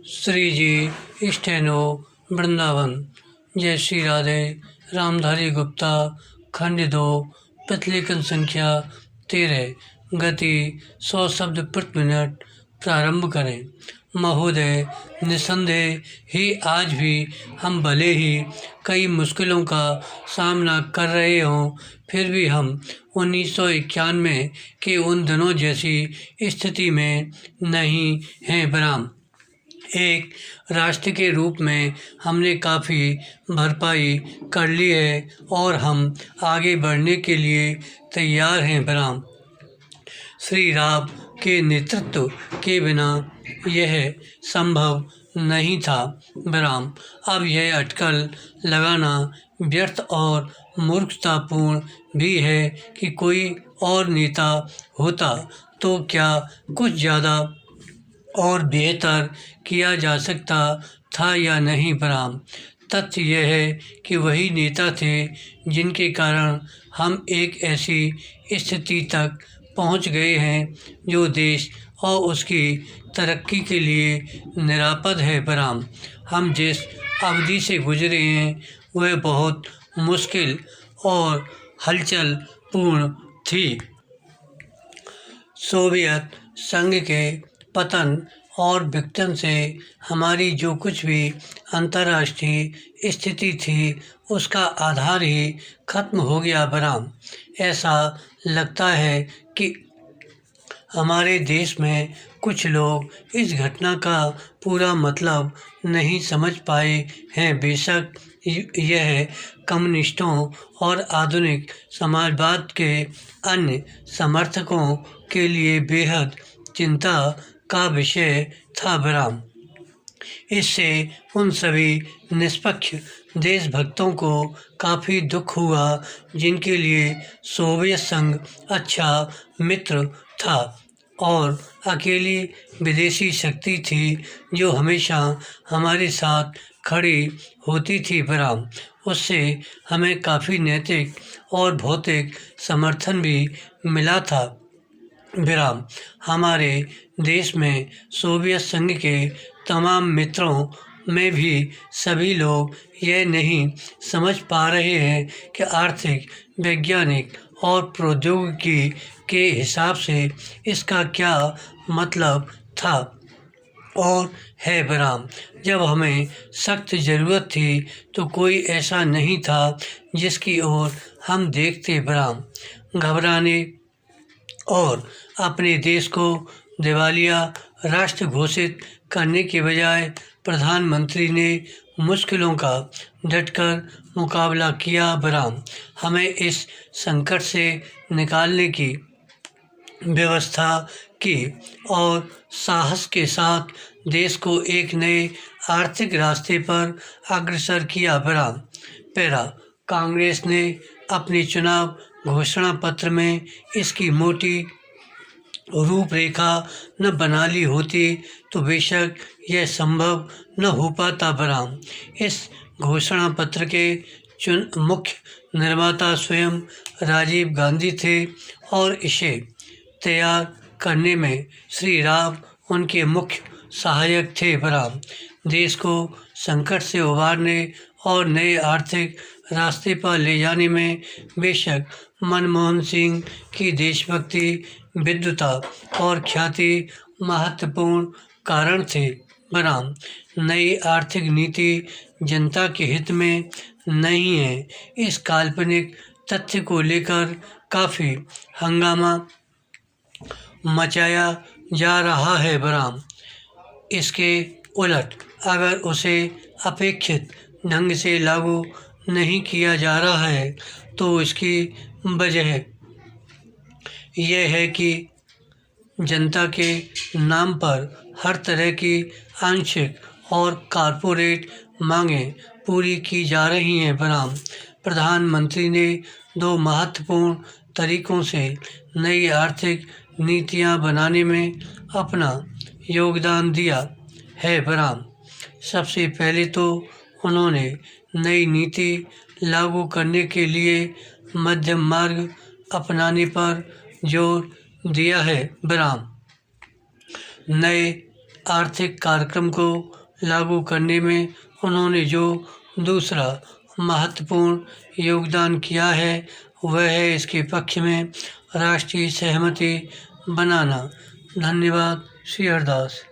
श्री जी steno Vrindavan. जय श्री राधे। रामधारी गुप्ता खंड 2 प्रतिलेखन संख्या 13 गति 100 शब्द प्रति मिनट। प्रारंभ करें। महोदय, निस्संदेह ही आज भी हम भले ही कई मुश्किलों का सामना कर रहे हों, फिर भी हम 1991 के उन दिनों जैसी स्थिति में नहीं हैं। बराम, एक राष्ट्र के रूप में हमने काफ़ी भरपाई कर ली है और हम आगे बढ़ने के लिए तैयार हैं। बराम, श्री राव के नेतृत्व के बिना यह संभव नहीं था। बराम, अब यह अटकल लगाना व्यर्थ और मूर्खतापूर्ण भी है कि कोई और नेता होता तो क्या कुछ ज़्यादा और बेहतर किया जा सकता था या नहीं। बराम, तथ्य यह है कि वही नेता थे जिनके कारण हम एक ऐसी स्थिति तक पहुंच गए हैं जो देश और उसकी तरक्की के लिए निरापद है। बराम, हम जिस अवधि से गुजरे हैं वह बहुत मुश्किल और हलचल पूर्ण थी। सोवियत संघ के पतन और विघटन से हमारी जो कुछ भी अंतर्राष्ट्रीय स्थिति थी उसका आधार ही खत्म हो गया। बराम, ऐसा लगता है कि हमारे देश में कुछ लोग इस घटना का पूरा मतलब नहीं समझ पाए हैं। बेशक यह कम्युनिस्टों और आधुनिक समाजवाद के अन्य समर्थकों के लिए बेहद चिंता का विषय था। बराम, इससे उन सभी निष्पक्ष देशभक्तों को काफ़ी दुख हुआ जिनके लिए सोवियत संघ अच्छा मित्र था और अकेली विदेशी शक्ति थी जो हमेशा हमारे साथ खड़ी होती थी। बराम, उससे हमें काफ़ी नैतिक और भौतिक समर्थन भी मिला था। विराम, हमारे देश में सोवियत संघ के तमाम मित्रों में भी सभी लोग यह नहीं समझ पा रहे हैं कि आर्थिक, वैज्ञानिक और प्रौद्योगिकी के हिसाब से इसका क्या मतलब था और है। बराम, जब हमें सख्त ज़रूरत थी तो कोई ऐसा नहीं था जिसकी ओर हम देखते। बराम, घबराने और अपने देश को दिवालिया राष्ट्र घोषित करने के बजाय प्रधानमंत्री ने मुश्किलों का डटकर मुकाबला किया। बराम, हमें इस संकट से निकालने की व्यवस्था की और साहस के साथ देश को एक नए आर्थिक रास्ते पर अग्रसर किया। बराम, पैरा, कांग्रेस ने अपने चुनाव घोषणा पत्र में इसकी मोटी रूपरेखा न बना ली होती तो बेशक यह संभव न हो पाता। बराम, इस घोषणा पत्र के मुख्य निर्माता स्वयं राजीव गांधी थे और इसे तैयार करने में श्री राव उनके मुख्य सहायक थे। बराम, देश को संकट से उबारने और नए आर्थिक रास्ते पर ले जाने में बेशक मनमोहन सिंह की देशभक्ति, विद्वता और ख्याति महत्वपूर्ण कारण थे। बराम, नई आर्थिक नीति जनता के हित में नहीं है, इस काल्पनिक तथ्य को लेकर काफ़ी हंगामा मचाया जा रहा है। बराम, इसके उलट अगर उसे अपेक्षित ढंग से लागू नहीं किया जा रहा है तो इसकी वजह यह है कि जनता के नाम पर हर तरह की आंशिक और कॉरपोरेट मांगें पूरी की जा रही हैं। बराम, प्रधानमंत्री ने 2 महत्वपूर्ण तरीकों से नई आर्थिक नीतियां बनाने में अपना योगदान दिया है। बराम, सबसे पहले तो उन्होंने नई नीति लागू करने के लिए मध्यम मार्ग अपनाने पर जोर दिया है। बराम, नए आर्थिक कार्यक्रम को लागू करने में उन्होंने जो दूसरा महत्वपूर्ण योगदान किया है वह है इसके पक्ष में राष्ट्रीय सहमति बनाना। धन्यवाद। श्री हरदास।